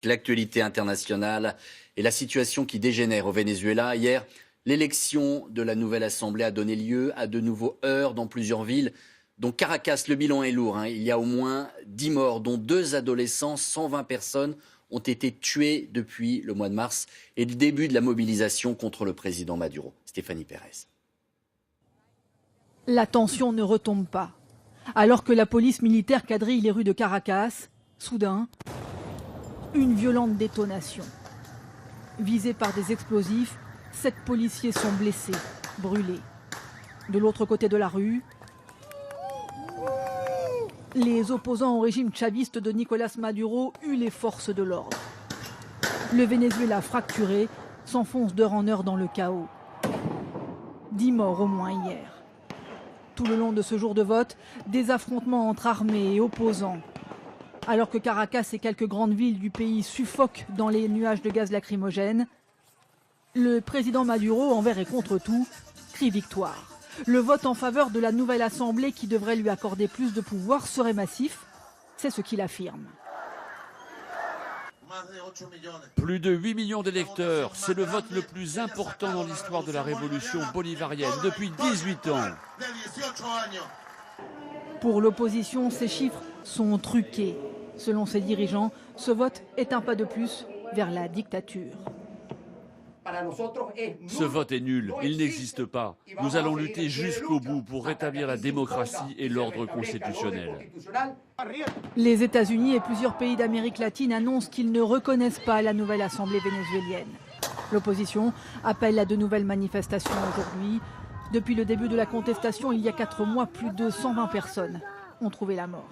L'actualité internationale et la situation qui dégénère au Venezuela. Hier, l'élection de la nouvelle Assemblée a donné lieu à de nouveaux heurts dans plusieurs villes, dont Caracas. Le bilan est lourd. Il y a au moins 10 morts, dont 2 adolescents. 120 personnes ont été tuées depuis le mois de mars et le début de la mobilisation contre le président Maduro. Stéphanie Pérez. La tension ne retombe pas. Alors que la police militaire quadrille les rues de Caracas, soudain, une violente détonation. Visés par des explosifs, 7 policiers sont blessés, brûlés. De l'autre côté de la rue, les opposants au régime chaviste de Nicolás Maduro huent les forces de l'ordre. Le Venezuela fracturé s'enfonce d'heure en heure dans le chaos. 10 morts au moins hier. Tout le long de ce jour de vote, des affrontements entre armées et opposants. Alors que Caracas et quelques grandes villes du pays suffoquent dans les nuages de gaz lacrymogène, le président Maduro, envers et contre tout, crie victoire. Le vote en faveur de la nouvelle Assemblée qui devrait lui accorder plus de pouvoir serait massif, c'est ce qu'il affirme. Plus de 8 millions d'électeurs, c'est le vote le plus important dans l'histoire de la révolution bolivarienne depuis 18 ans. Pour l'opposition, ces chiffres sont truqués. Selon ses dirigeants, ce vote est un pas de plus vers la dictature. Ce vote est nul, il n'existe pas. Nous allons lutter jusqu'au bout pour rétablir la démocratie et l'ordre constitutionnel. Les États-Unis et plusieurs pays d'Amérique latine annoncent qu'ils ne reconnaissent pas la nouvelle Assemblée vénézuélienne. L'opposition appelle à de nouvelles manifestations aujourd'hui. Depuis le début de la contestation, il y a 4 mois, plus de 120 personnes ont trouvé la mort.